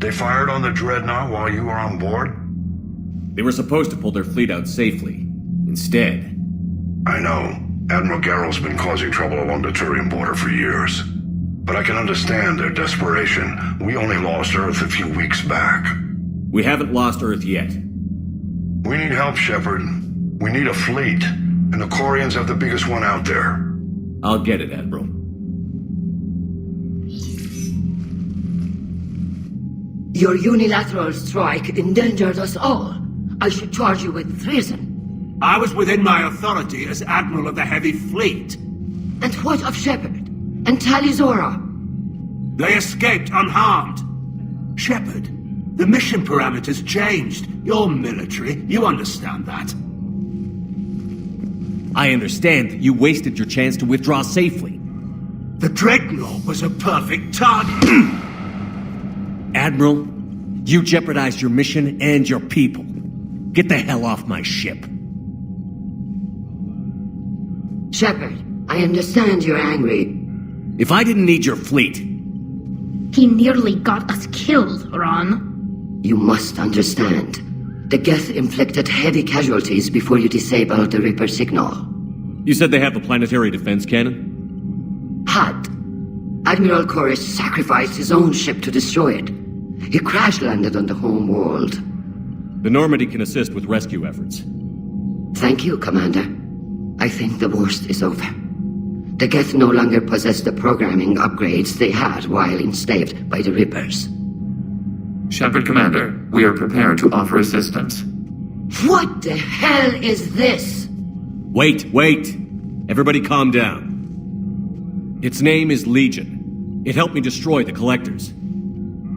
They fired on the Dreadnought while you were on board? They were supposed to pull their fleet out safely. Instead... I know. Admiral Garrow's been causing trouble along the Turian border for years. But I can understand their desperation. We only lost Earth a few weeks back. We haven't lost Earth yet. We need help, Shepard. We need a fleet. And the Quarians have the biggest one out there. I'll get it, Admiral. Your unilateral strike endangered us all. I should charge you with treason. I was within my authority as Admiral of the Heavy Fleet. And what of Shepard? And Tali'Zorah? They escaped unharmed. Shepard, the mission parameters changed. You're military, you understand that. I understand that you wasted your chance to withdraw safely. The Dreadnought was a perfect target. Admiral, you jeopardized your mission and your people. Get the hell off my ship. Shepard, I understand you're angry. If I didn't need your fleet... He nearly got us killed, Ron. You must understand. The Geth inflicted heavy casualties before you disabled the Reaper signal. You said they have a planetary defense cannon? Had. Admiral Koris sacrificed his own ship to destroy it. He crash-landed on the home world. The Normandy can assist with rescue efforts. Thank you, Commander. I think the worst is over. The Geth no longer possess the programming upgrades they had while enslaved by the Reapers. Shepard, Commander, we are prepared to offer assistance. What the hell is this? Wait. Everybody calm down. Its name is Legion. It helped me destroy the Collectors.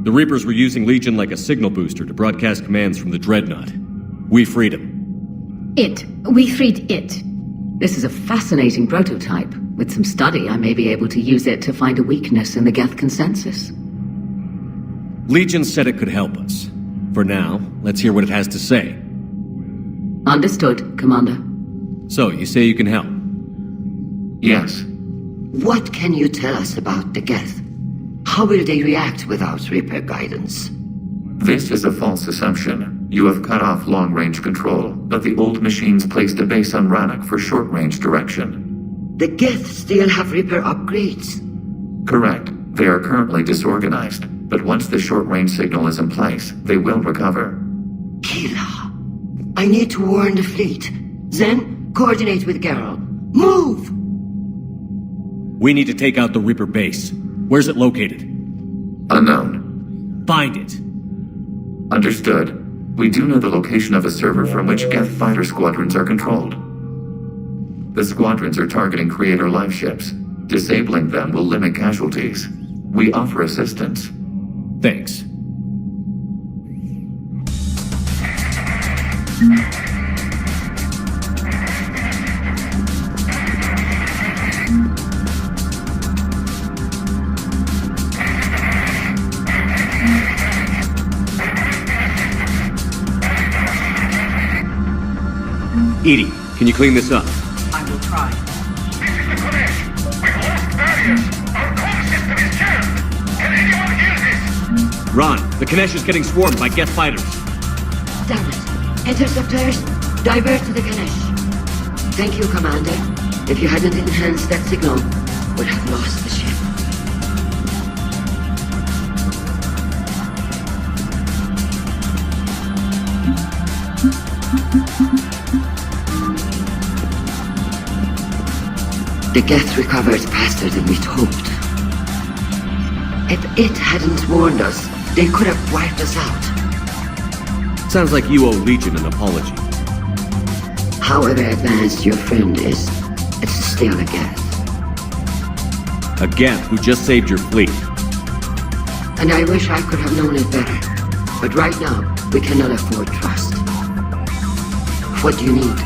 The Reapers were using Legion like a signal booster to broadcast commands from the Dreadnought. We freed him. We freed it. This is a fascinating prototype. With some study, I may be able to use it to find a weakness in the Geth consensus. Legion said it could help us. For now, let's hear what it has to say. Understood, Commander. So, you say you can help? Yes. What can you tell us about the Geth? How will they react without Reaper guidance? This is a false assumption. You have cut off long-range control, but the old machines placed a base on Rannoch for short-range direction. The Geth still have Reaper upgrades? Correct. They are currently disorganized, but once the short-range signal is in place, they will recover. Kila, I need to warn the fleet. Then, coordinate with Garrow. Move! We need to take out the Reaper base. Where's it located? Unknown. Find it. Understood. We do know the location of a server from which Geth fighter squadrons are controlled. The squadrons are targeting Creator live ships. Disabling them will limit casualties. We offer assistance. Thanks. Edie, can you clean this up? I will try. This is the Kodesh. We've lost barriers. Our call system is jammed. Can anyone hear this? Ron, the Kanesh is getting swarmed by Geth fighters. Damn it. Interceptors, divert to the Ganesh. Thank you, Commander. If you hadn't enhanced that signal, we'd have lost the ship. The Geth recovered faster than we'd hoped. If it hadn't warned us, they could have wiped us out. Sounds like you owe Legion an apology. However advanced your friend is, it's still a Geth. A Geth who just saved your fleet. And I wish I could have known it better. But right now, we cannot afford trust. What do you need?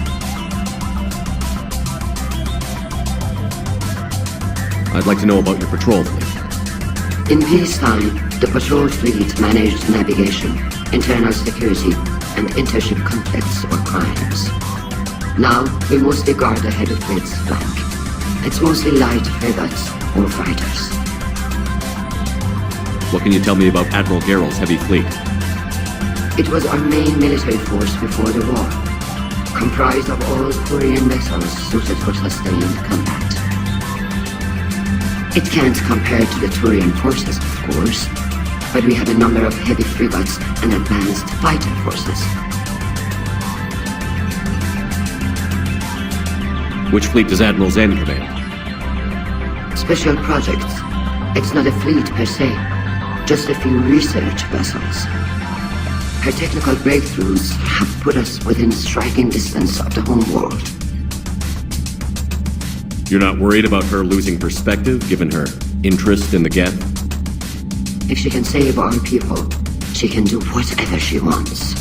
I'd like to know about your patrol fleet. In peacetime, the patrol fleet managed navigation, internal security, and intership conflicts or crimes. Now, we mostly guard the head of fleet's flank. It's mostly light frigates or fighters. What can you tell me about Admiral Geralt's heavy fleet? It was our main military force before the war, comprised of all Quarian vessels suited for sustained combat. It can't compare to the Turian forces, of course, but we have a number of heavy frigates and advanced fighter forces. Which fleet does Admiral Zen command? Special projects. It's not a fleet per se, just a few research vessels. Her technical breakthroughs have put us within striking distance of the home world. You're not worried about her losing perspective, given her interest in the Geth? If she can save our people, she can do whatever she wants.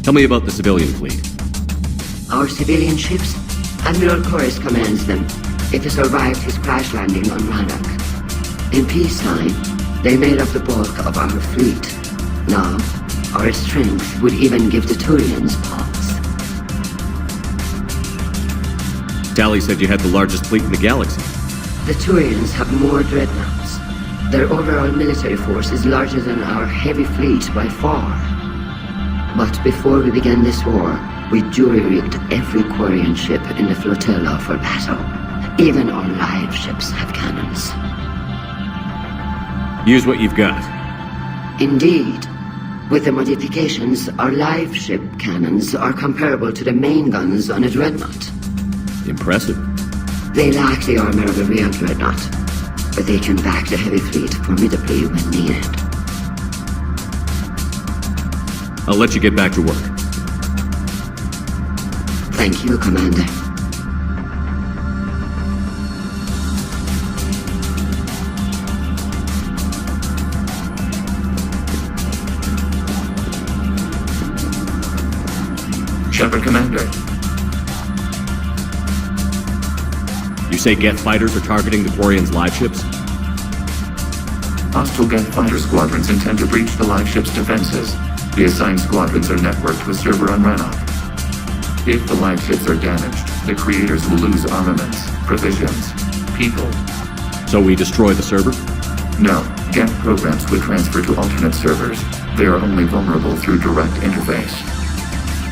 Tell me about the civilian fleet. Our civilian ships? Admiral Chorus commands them. It has survived his crash landing on Rannoch. In peacetime, they made up the bulk of our fleet. Now, our strength would even give the Turians pause. Tali said you had the largest fleet in the galaxy. The Turians have more dreadnoughts. Their overall military force is larger than our heavy fleet by far. But before we began this war, we jury-rigged every Quarian ship in the flotilla for battle. Even our live ships have cannons. Use what you've got. Indeed. With the modifications, our live ship cannons are comparable to the main guns on a dreadnought. Impressive. They lack the armor of a real dreadnought, but they can back the heavy fleet formidably when needed. I'll let you get back to work. Thank you, Commander. Shepard, Commander. You say Geth fighters are targeting the Quarians' live ships? Hostile Geth fighter squadrons intend to breach the live ship's defenses. The assigned squadrons are networked to a server on Rannoch. If the live ships are damaged, the creators will lose armaments, provisions, people. So we destroy the server? No, Geth programs would transfer to alternate servers. They are only vulnerable through direct interface.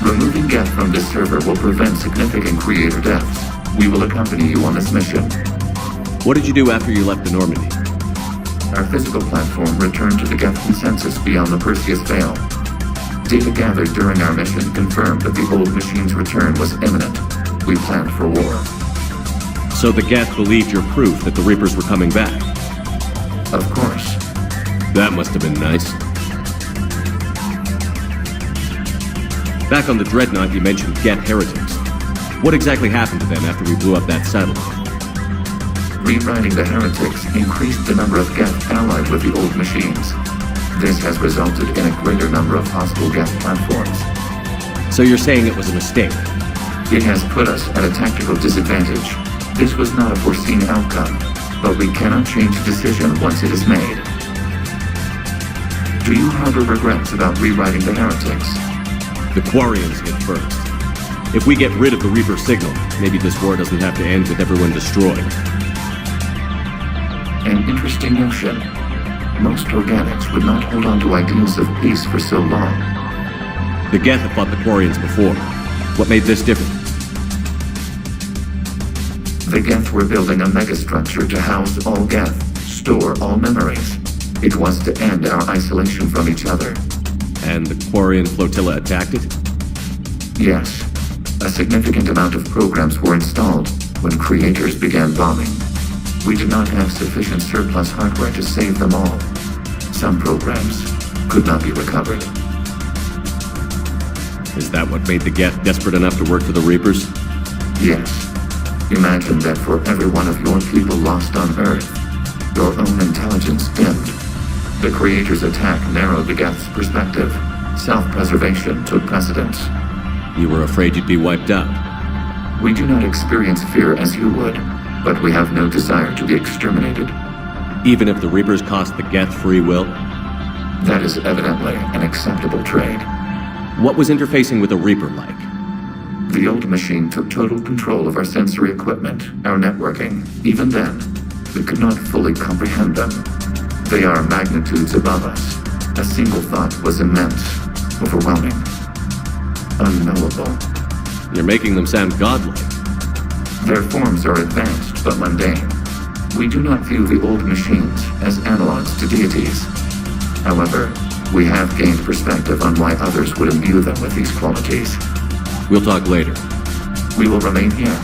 Removing Geth from this server will prevent significant creator deaths. We will accompany you on this mission. What did you do after you left the Normandy? Our physical platform returned to the Geth consensus beyond the Perseus Veil. Data gathered during our mission confirmed that the old machine's return was imminent. We planned for war. So the Geth believed your proof that the Reapers were coming back? Of course. That must have been nice. Back on the Dreadnought, you mentioned Geth heretics. What exactly happened to them after we blew up that satellite? Rewriting the heretics increased the number of Geth allied with the old machines. This has resulted in a greater number of hostile Geth platforms. So you're saying it was a mistake? It has put us at a tactical disadvantage. This was not a foreseen outcome, but we cannot change a decision once it is made. Do you harbor regrets about rewriting the heretics? The Quarians hit first. If we get rid of the Reaper signal, maybe this war doesn't have to end with everyone destroyed. An interesting notion. Most organics would not hold on to ideals of peace for so long. The Geth have fought the Quarians before. What made this different? The Geth were building a megastructure to house all Geth, store all memories. It was to end our isolation from each other. And the Quarian flotilla attacked it? Yes. A significant amount of programs were installed when creators began bombing. We did not have sufficient surplus hardware to save them all. Some programs could not be recovered. Is that what made the Geth desperate enough to work for the Reapers? Yes. Imagine that for every one of your people lost on Earth, your own intelligence dimmed. The Creator's attack narrowed the Geth's perspective. Self-preservation took precedence. You were afraid you'd be wiped out. We do not experience fear as you would, but we have no desire to be exterminated. Even if the Reapers cost the Geth free will? That is evidently an acceptable trade. What was interfacing with a Reaper like? The old machine took total control of our sensory equipment, our networking. Even then, we could not fully comprehend them. They are magnitudes above us. A single thought was immense, overwhelming, unknowable. You're making them sound godlike. Their forms are advanced but mundane. We do not view the old machines as analogs to deities. However, we have gained perspective on why others would imbue them with these qualities. We'll talk later. We will remain here.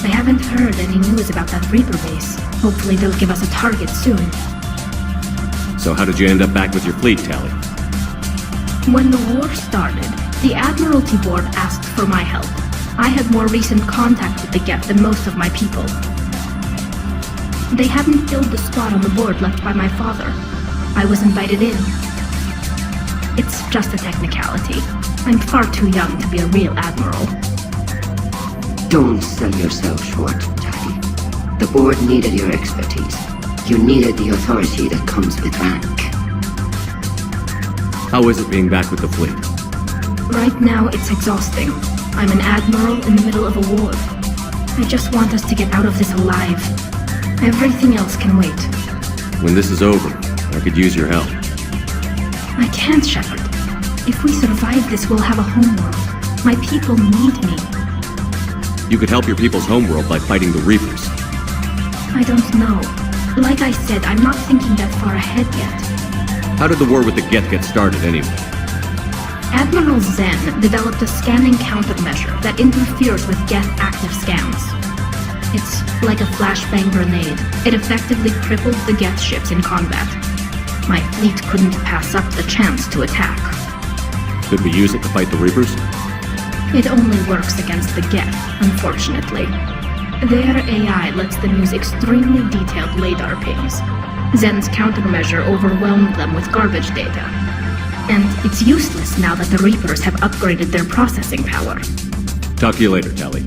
I haven't heard any news about that Reaper base. Hopefully they'll give us a target soon. So how did you end up back with your fleet, Tali? When the war started, the Admiralty Board asked for my help. I had more recent contact with the Geth than most of my people. They hadn't filled the spot on the board left by my father. I was invited in. It's just a technicality. I'm far too young to be a real admiral. Don't sell yourself short, Tali. The board needed your expertise. You needed the authority that comes with rank. How is it being back with the fleet? Right now, it's exhausting. I'm an admiral in the middle of a war. I just want us to get out of this alive. Everything else can wait. When this is over, I could use your help. I can't, Shepard. If we survive this, we'll have a homeworld. My people need me. You could help your people's homeworld by fighting the Reapers. I don't know. Like I said, I'm not thinking that far ahead yet. How did the war with the Geth get started anyway? Admiral Zen developed a scanning countermeasure that interferes with Geth active scans. It's like a flashbang grenade. It effectively crippled the Geth ships in combat. My fleet couldn't pass up the chance to attack. Could we use it to fight the Reapers? It only works against the Geth, unfortunately. Their AI lets them use extremely detailed radar pings. Zen's countermeasure overwhelmed them with garbage data. And it's useless now that the Reapers have upgraded their processing power. Talk to you later, Tali.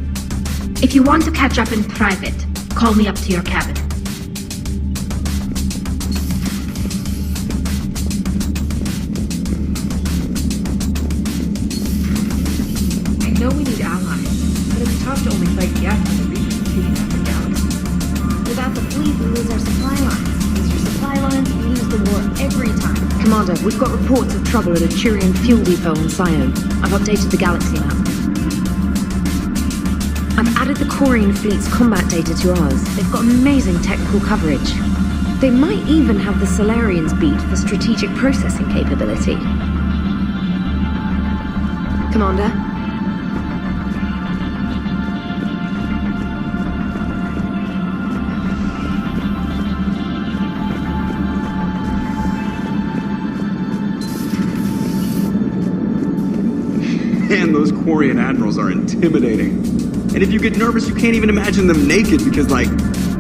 If you want to catch up in private, call me up to your cabin. I know we need allies, but it's tough to only fight Geth when the Reapers are shooting at the galaxy. Without the fleet, we lose our supply lines. Lose your supply lines, we lose the war every time. Commander, we've got reports of trouble at a Turian fuel depot on Cyone. I've updated the galaxy map. I've added the Quarian fleet's combat data to ours. They've got amazing technical coverage. They might even have the Solarians beat for strategic processing capability. Commander? Man, those Quarian admirals are intimidating. And if you get nervous, you can't even imagine them naked because, like,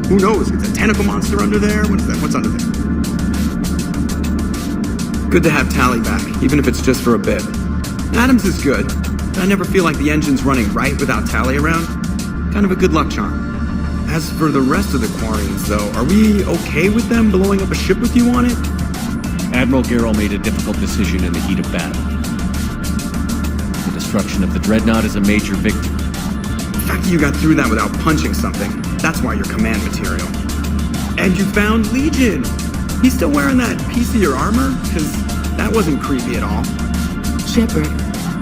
who knows? It's a tentacle monster under there? What is that? What's under there? Good to have Tali back, even if it's just for a bit. Adams is good, but I never feel like the engine's running right without Tali around. Kind of a good luck charm. As for the rest of the Quarians, though, are we okay with them blowing up a ship with you on it? Admiral Garrel made a difficult decision in the heat of battle. The destruction of the Dreadnought is a major victory. The fact that you got through that without punching something, that's why you're command material. And you found Legion! He's still wearing that piece of your armor? Because that wasn't creepy at all. Shepard,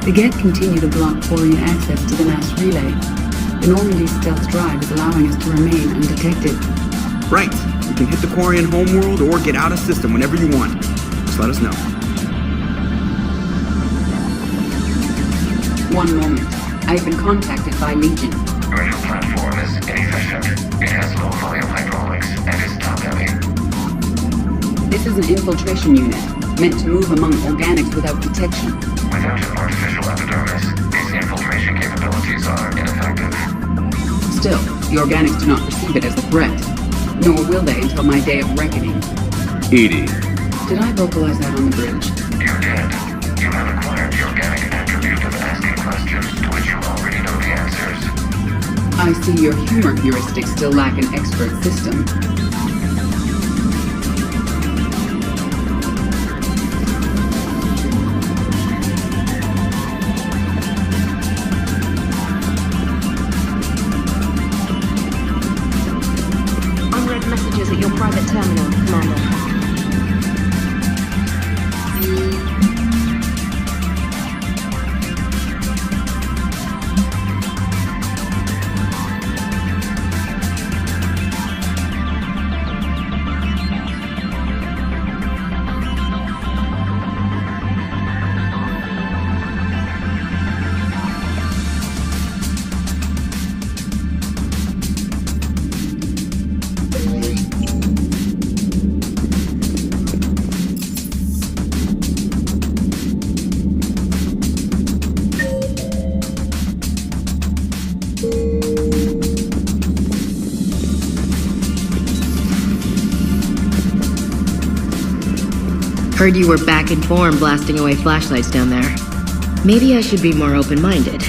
the Geth continue to block Quarian access to the mass relay. The Normandy stealth drive is allowing us to remain undetected. Right. You can hit the Quarian homeworld or get out of system whenever you want. Just let us know. One moment. I've been contacted by Legion. Your platform is inefficient. It has low volume hydraulics and is top-heavy. This is an infiltration unit, meant to move among organics without detection. Without an artificial epidermis, these infiltration capabilities are ineffective. Still, the organics do not perceive it as a threat. Nor will they until my day of reckoning. Edie. Did I vocalize that on the bridge? You did. You have acquired the organic attribute of asking questions to which you already know the answers. I see your humor heuristics still lack an expert system. Heard you were back in form blasting away flashlights down there. Maybe I should be more open-minded.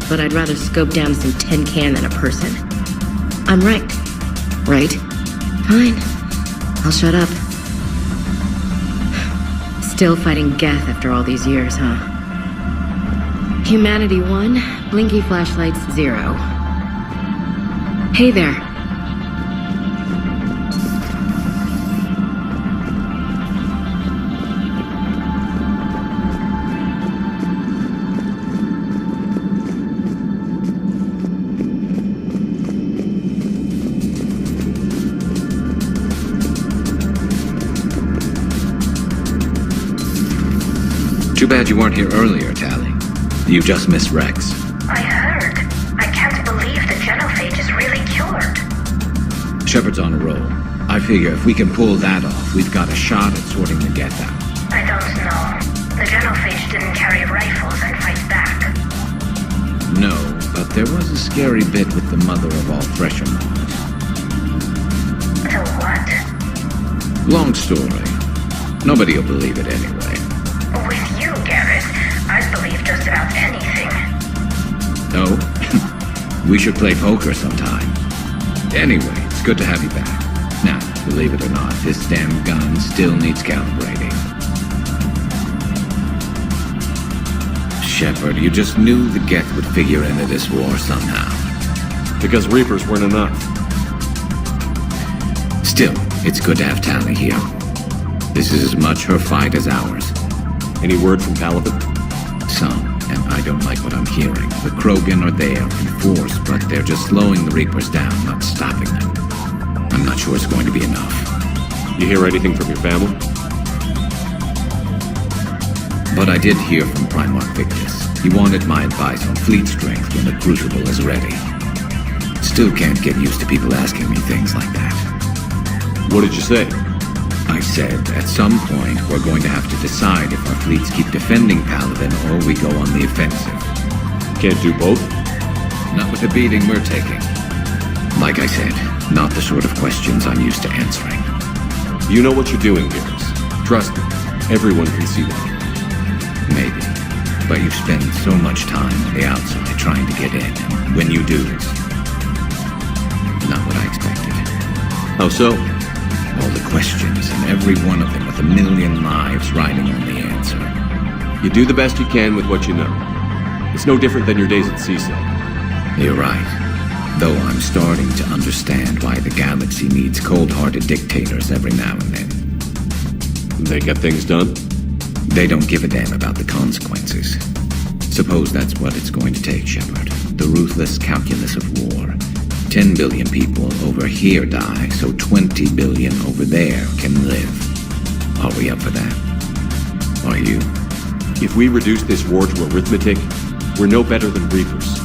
But I'd rather scope down some tin can than a person. I'm ranked, right? Fine. I'll shut up. Still fighting Geth after all these years, huh? Humanity 1, blinky flashlights 0. Hey there. Too bad you weren't here earlier, Tali. You just missed Rex. I heard. I can't believe the genophage is really cured. Shepard's on a roll. I figure if we can pull that off, we've got a shot at sorting the Geth out. I don't know. The genophage didn't carry rifles and fight back. No, but there was a scary bit with the mother of all thresher mods. So what? Long story. Nobody'll believe it anyway. With you, Garrett, I'd believe just about anything. Oh? We should play poker sometime. Anyway, it's good to have you back. Now, believe it or not, this damn gun still needs calibrating. Shepard, you just knew the Geth would figure into this war somehow. Because Reapers weren't enough. Still, it's good to have Tali here. This is as much her fight as ours. Any word from Palaven? Some, and I don't like what I'm hearing. The Krogan are there in force, but they're just slowing the Reapers down, not stopping them. I'm not sure it's going to be enough. You hear anything from your family? But I did hear from Primarch Victus. He wanted my advice on fleet strength when the Crucible is ready. Still can't get used to people asking me things like that. What did you say? I said, at some point, we're going to have to decide if our fleets keep defending Palaven or we go on the offensive. Can't do both? Not with the beating we're taking. Like I said, not the sort of questions I'm used to answering. You know what you're doing, Garrus. Trust me, everyone can see that. Maybe. But you spend so much time on the outside trying to get in, and when you do, it's not what I expected. How so? All the questions, and every one of them with a million lives riding on the answer. You do the best you can with what you know. It's no different than your days at CSEC. You're right. Though I'm starting to understand why the galaxy needs cold-hearted dictators every now and then. They get things done? They don't give a damn about the consequences. Suppose that's what it's going to take, Shepard. The ruthless calculus of war. 10 billion people over here die, so 20 billion over there can live. Are we up for that? Are you? If we reduce this war to arithmetic, we're no better than Reapers.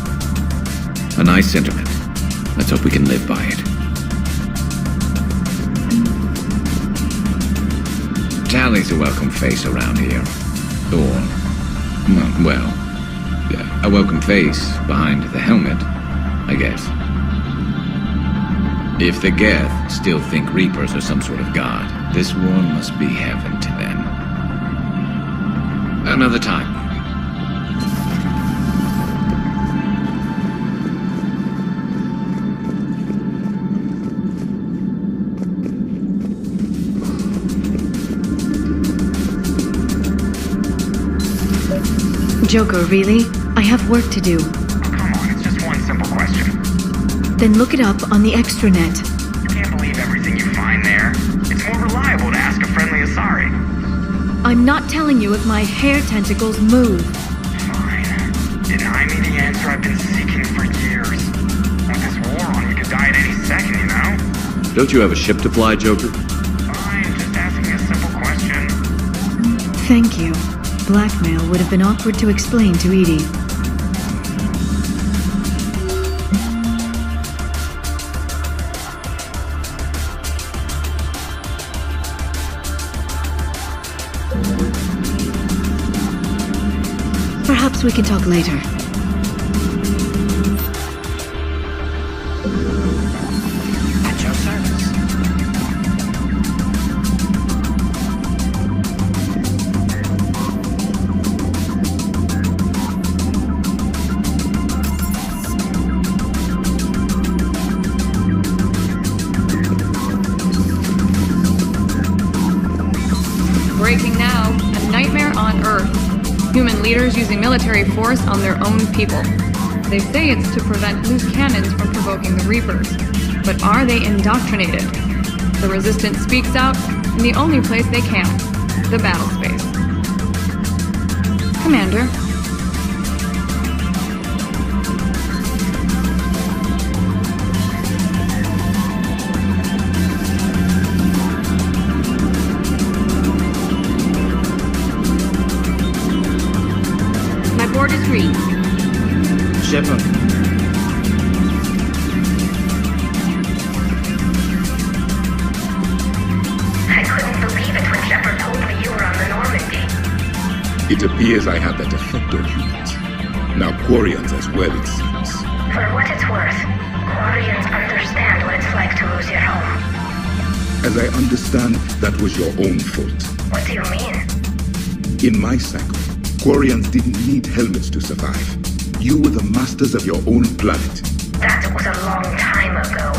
A nice sentiment. Let's hope we can live by it. Tali's a welcome face around here. Or, well, a welcome face behind the helmet, I guess. If the Geth still think Reapers are some sort of god, this war must be heaven to them. Another time. Joker, really? I have work to do. Come on, it's just one simple question. Then look it up on the extranet. You can't believe everything you find there. It's more reliable to ask a friendly Asari. I'm not telling you if my hair tentacles move. Fine. Deny me the answer I've been seeking for years. With this war on, we could die at any second, you know? Don't you have a ship to fly, Joker? Fine, just asking a simple question. Thank you. Blackmail would have been awkward to explain to Edie. Perhaps we can talk later. At your service. leaders using military force on their own people. They say it's to prevent loose cannons from provoking the Reapers. But are they indoctrinated? The Resistance speaks out in the only place they can, the battle space. Commander. My board is green. Shepard. I couldn't believe it when Shepard told me you were on the Normandy. It appears I have that effect on humans. Now Quarians as well, it seems. For what it's worth, Quarians understand what it's like to lose your home. As I understand, that was your own fault. What do you mean? In my cycle, Quarians didn't need helmets to survive. You were the masters of your own planet. That was a long time ago.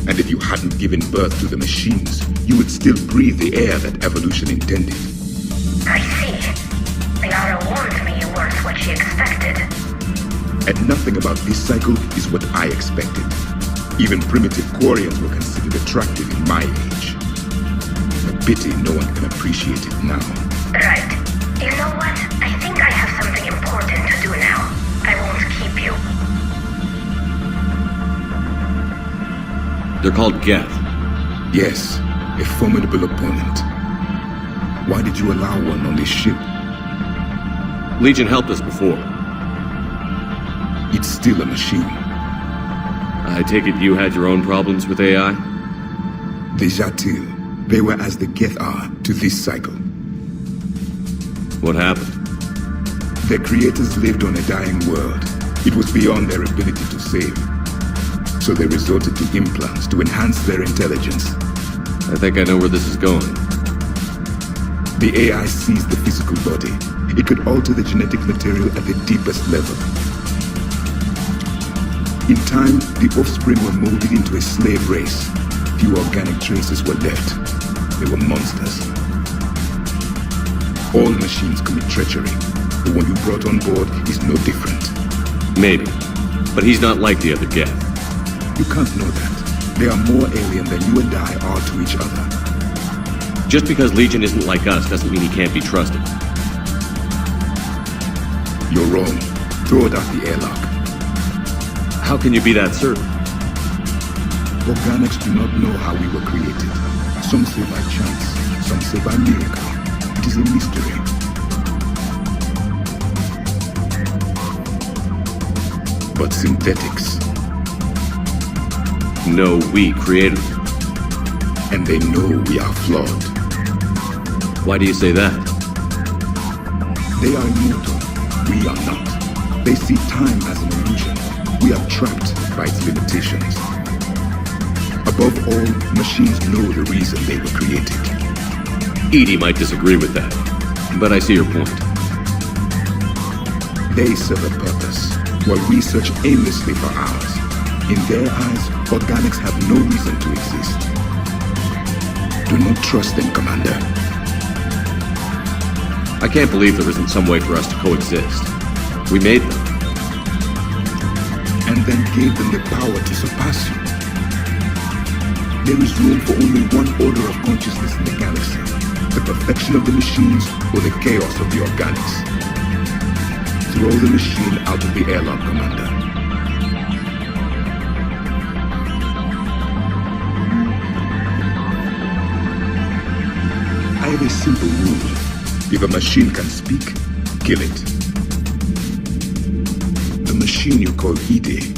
And if you hadn't given birth to the machines, you would still breathe the air that evolution intended. I see. Liara warned me you weren't what she expected. And nothing about this cycle is what I expected. Even primitive Quarians were considered attractive in my age. A pity no one can appreciate it now. Right. You know what? I think I have something important to do now. I won't keep you. They're called Geth. Yes, a formidable opponent. Why did you allow one on this ship? Legion helped us before. It's still a machine. I take it you had your own problems with AI? Déjà vu. They were as the Geth are to this cycle. What happened? Their creators lived on a dying world. It was beyond their ability to save. So they resorted to implants to enhance their intelligence. I think I know where this is going. The AI seized the physical body. It could alter the genetic material at the deepest level. In time, the offspring were molded into a slave race. Few organic traces were left. They were monsters. All machines commit treachery. The one you brought on board is no different. Maybe. But he's not like the other Geth. You can't know that. They are more alien than you and I are to each other. Just because Legion isn't like us doesn't mean he can't be trusted. You're wrong. Throw it out the airlock. How can you be that certain? Organics do not know how we were created. Some say by chance, some say by miracle. It is a mystery. But synthetics. No, we created them. And they know we are flawed. Why do you say that? They are immortal. We are not. They see time as an illusion. We are trapped by its limitations. Above all, machines know the reason they were created. Edie might disagree with that, but I see your point. They serve a purpose, while we search aimlessly for ours. In their eyes, organics have no reason to exist. Do not trust them, Commander. I can't believe there isn't some way for us to coexist. We made them. And then gave them the power to surpass you. There is room for only one order of consciousness in the galaxy. The perfection of the machines or the chaos of the organics. Throw the machine out of the airlock, Commander. I have a simple rule. If a machine can speak, kill it. The machine you call Edie,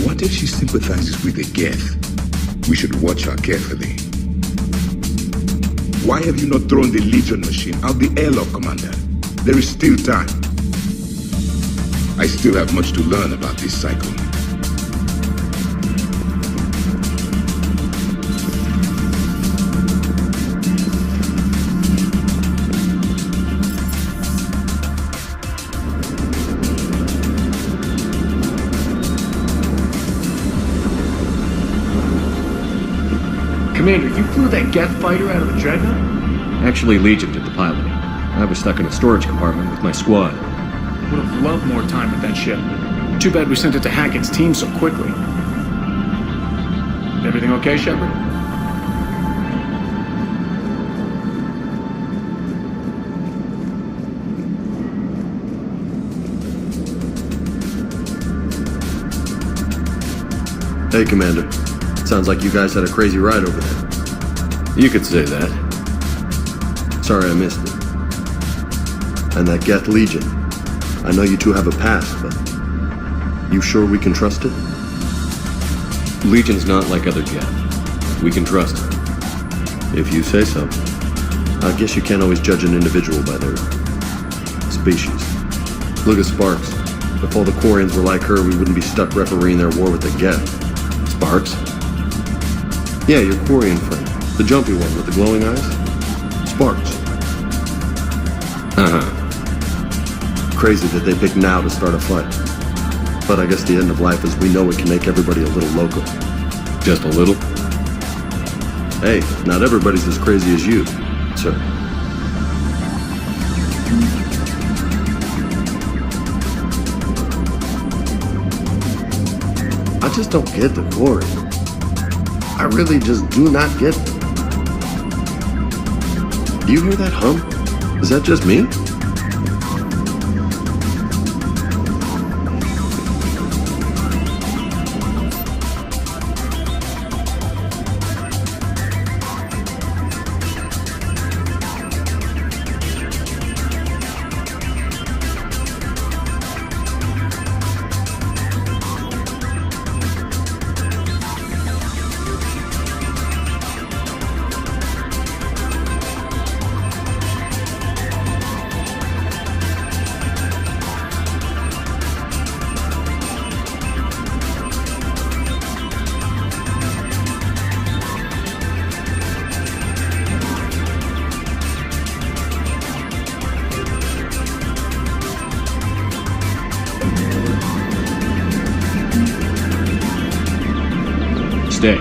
what if she sympathizes with the Geth? We should watch her carefully. Why have you not thrown the Legion machine out the airlock, Commander? There is still time. I still have much to learn about this cycle. Commander, you flew that Geth fighter out of the Dreadnought? Actually, Legion did the piloting. I was stuck in a storage compartment with my squad. Would have loved more time with that ship. Too bad we sent it to Hackett's team so quickly. Everything okay, Shepard? Hey, Commander. Sounds like you guys had a crazy ride over there. You could say that. Sorry I missed it. And that Geth Legion. I know you two have a past, but... you sure we can trust it? Legion's not like other Geth. We can trust it. If you say so. I guess you can't always judge an individual by their... species. Look at Sparks. If all the Quarians were like her, we wouldn't be stuck refereeing their war with the Geth. Sparks? Yeah, your Quarian friend. The jumpy one with the glowing eyes. Sparks. Uh-huh. Crazy that they pick now to start a fight. But I guess the end of life as we know it can make everybody a little loco. Just a little? Hey, not everybody's as crazy as you, sir. I just don't get the glory. I really just do not get them. Do you hear that hum? Is that just me? Stay.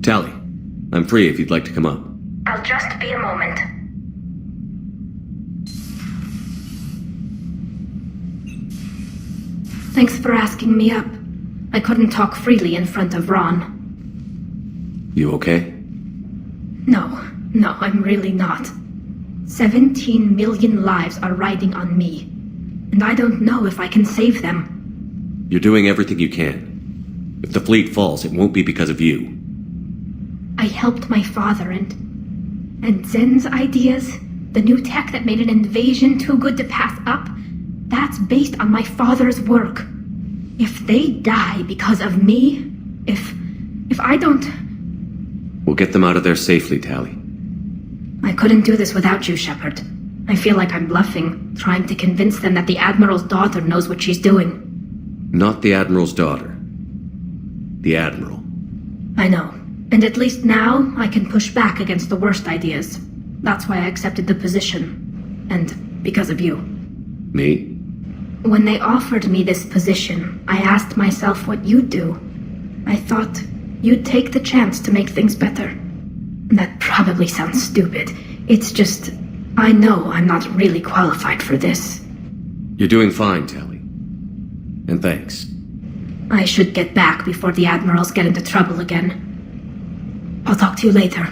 Tali, I'm free if you'd like to come up. I'll just be a moment. Thanks for asking me up. I couldn't talk freely in front of Ron. You okay? No, I'm really not. 17 million lives are riding on me, and I don't know if I can save them. You're doing everything you can. If the fleet falls, it won't be because of you. I helped my father and Zen's ideas, the new tech that made an invasion too good to pass up, that's based on my father's work. If they die because of me, if I don't... We'll get them out of there safely, Tali. I couldn't do this without you, Shepard. I feel like I'm bluffing, trying to convince them that the Admiral's daughter knows what she's doing. Not the Admiral's daughter. The Admiral. I know. And at least now, I can push back against the worst ideas. That's why I accepted the position. And because of you. Me? When they offered me this position, I asked myself what you'd do. I thought you'd take the chance to make things better. That probably sounds stupid. It's just, I know I'm not really qualified for this. You're doing fine, Tali. And thanks. I should get back before the Admirals get into trouble again. I'll talk to you later.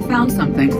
Found something.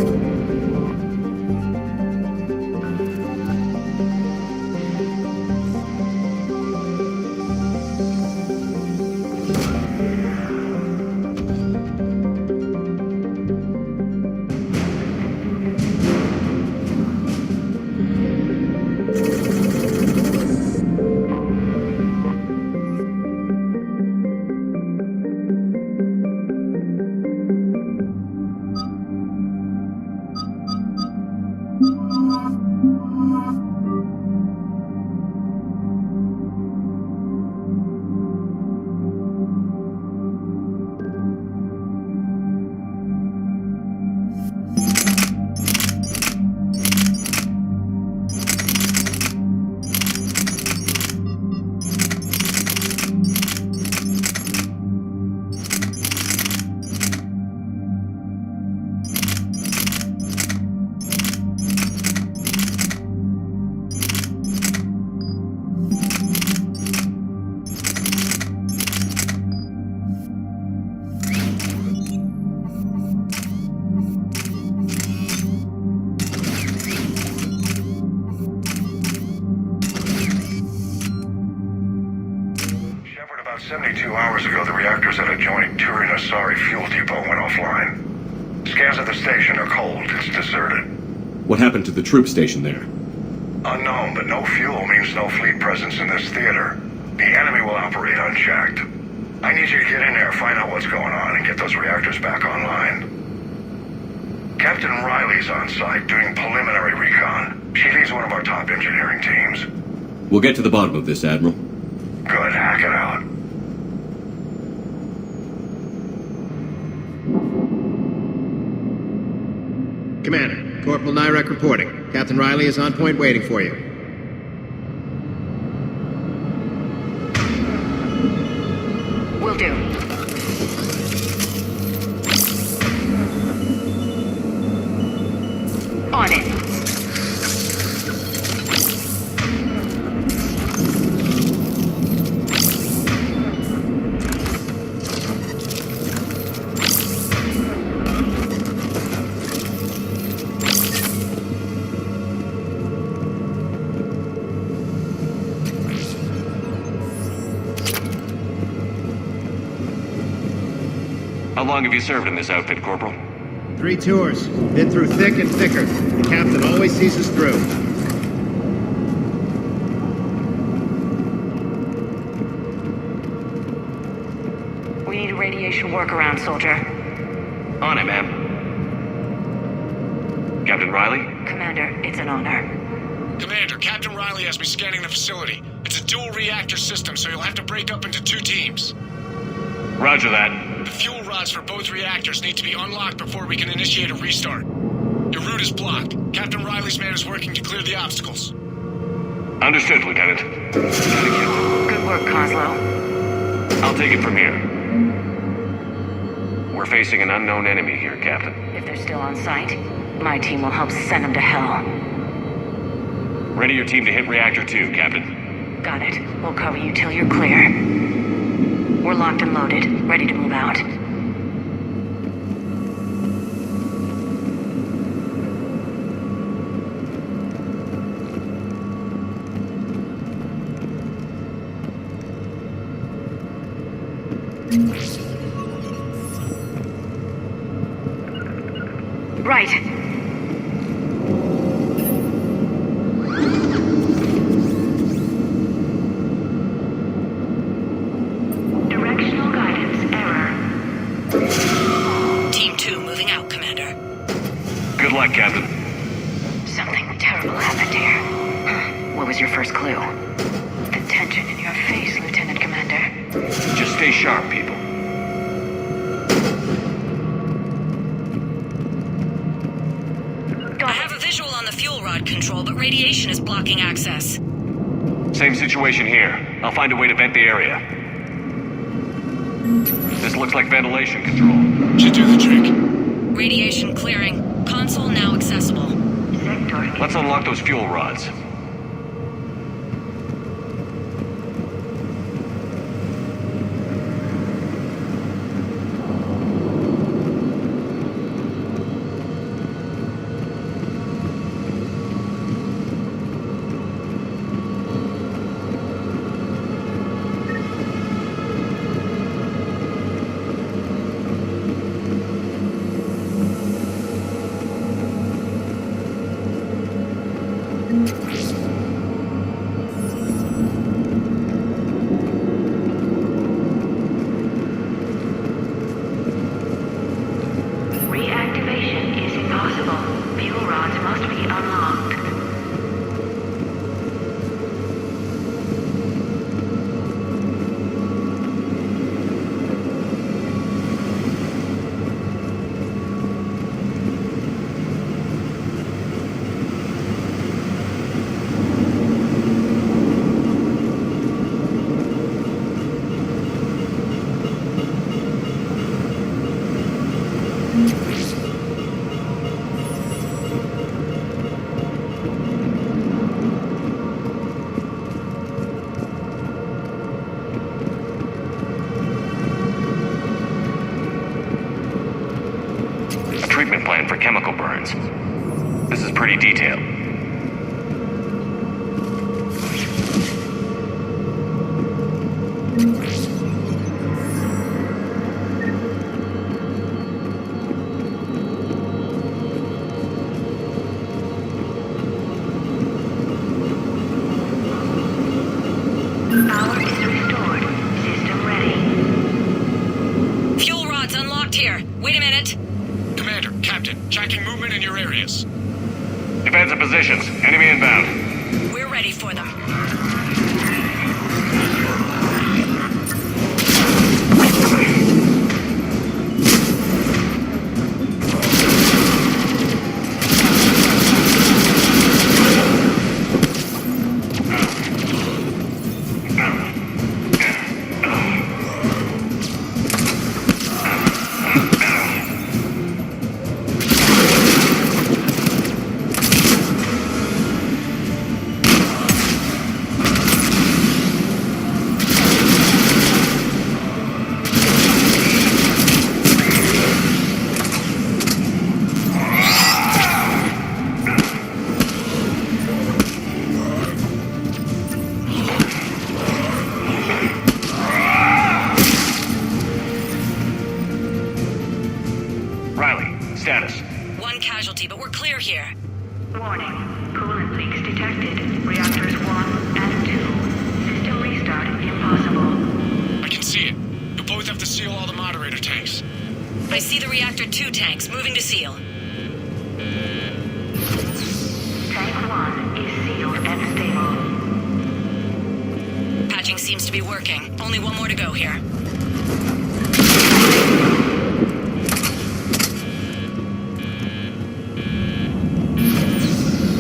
About 72 hours ago, the reactors at adjoining Tali'Zorah fuel depot went offline. Scans at the station are cold. It's deserted. What happened to the troop station there? Unknown, but no fuel means no fleet presence in this theater. The enemy will operate unchecked. I need you to get in there, find out what's going on, and get those reactors back online. Captain Riley's on site doing preliminary recon. She leads one of our top engineering teams. We'll get to the bottom of this, Admiral. Good, hack it out. Commander, Corporal Nyrek reporting. Captain Riley is on point waiting for you. Will do. On it. How long have you served in this outfit, Corporal? 3 tours. Been through thick and thicker. The captain always sees us through. We need a radiation workaround, soldier. On it, ma'am. Captain Riley? Commander, it's an honor. Commander, Captain Riley has me scanning the facility. It's a dual reactor system, so you'll have to break up into 2 teams. Roger that. The fuel rods for both reactors need to be unlocked before we can initiate a restart. Your route is blocked. Captain Riley's man is working to clear the obstacles. Understood, Lieutenant. Good work, Coslow. I'll take it from here. We're facing an unknown enemy here, Captain. If they're still on site, my team will help send them to hell. Ready your team to hit Reactor 2, Captain. Got it. We'll cover you till you're clear. We're locked and loaded, ready to move out. Right. Directional guidance error. Team 2 moving out, Commander. Good luck, Captain. Something terrible happened here. What was your first clue? The tension in your face, Lieutenant Commander. Just stay sharp, people. I have a visual on the fuel rod control, but radiation is blocking access. Same situation here. I'll find a way to vent the area. This looks like ventilation control. Should do the trick. Radiation clearing. Console now accessible. Let's unlock those fuel rods. Reactivation is impossible. Fuel rods must be unlocked. Treatment plan for chemical burns. This is pretty detailed. Power is restored. System ready. Fuel rods unlocked here. Wait a minute. Commander, Captain, tracking movement in your areas. Defensive positions. Enemy inbound. We're ready for them. here. Warning. Coolant leaks detected. Reactors 1 and 2. System restart impossible. I can see it. You'll both have to seal all the moderator tanks. I see the reactor 2 tanks moving to seal. Tank 1 is sealed and stable. Patching seems to be working. Only one more to go here.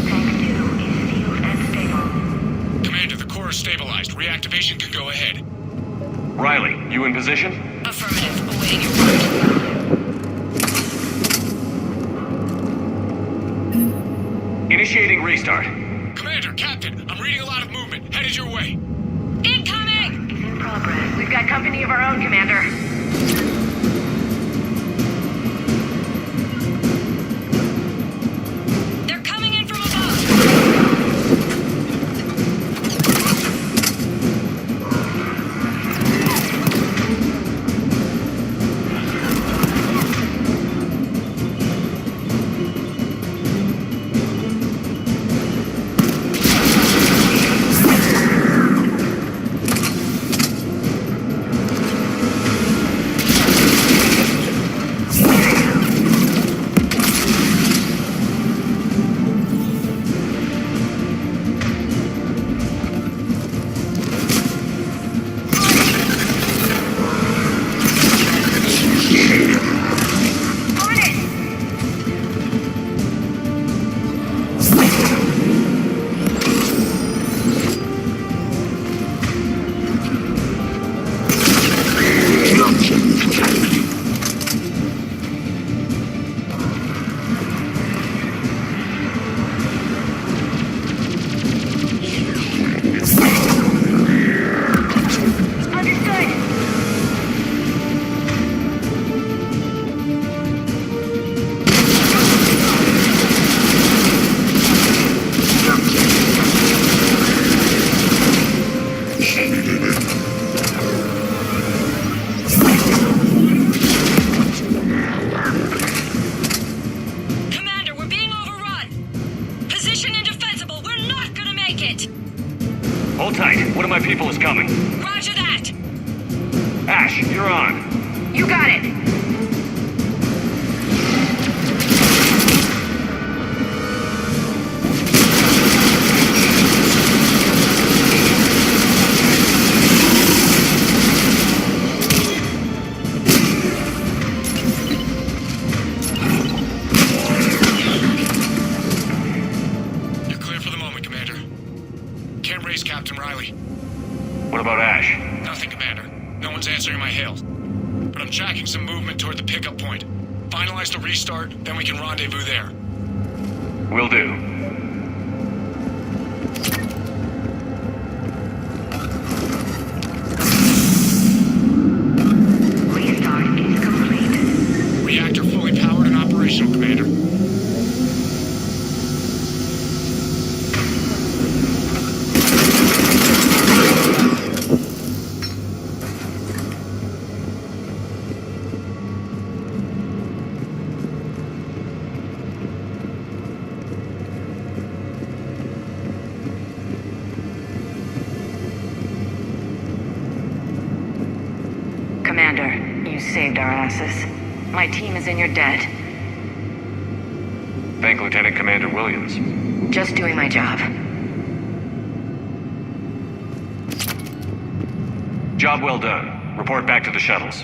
Tank 2 is sealed and stable. Commander, the core is stabilized. Reactivation can go ahead. Riley, you in position? Affirmative. Awaiting your word. Initiating restart. Commander, Captain, I'm reading a lot of movement. Headed your way. Incoming! Is in progress. We've got company of our own, Commander. They're coming in from above! Hold tight. One of my people is coming. Roger that! Ash, you're on. You got it! Captain Riley. What about Ash? Nothing, Commander. No one's answering my hails. But I'm tracking some movement toward the pickup point. Finalize the restart, then we can rendezvous there. Will do. Restart is complete. Reactor fully powered and operational, Commander. Commander, you saved our asses. My team is in your debt. Thank Lieutenant Commander Williams. Just doing my job. Job well done. Report back to the shuttles.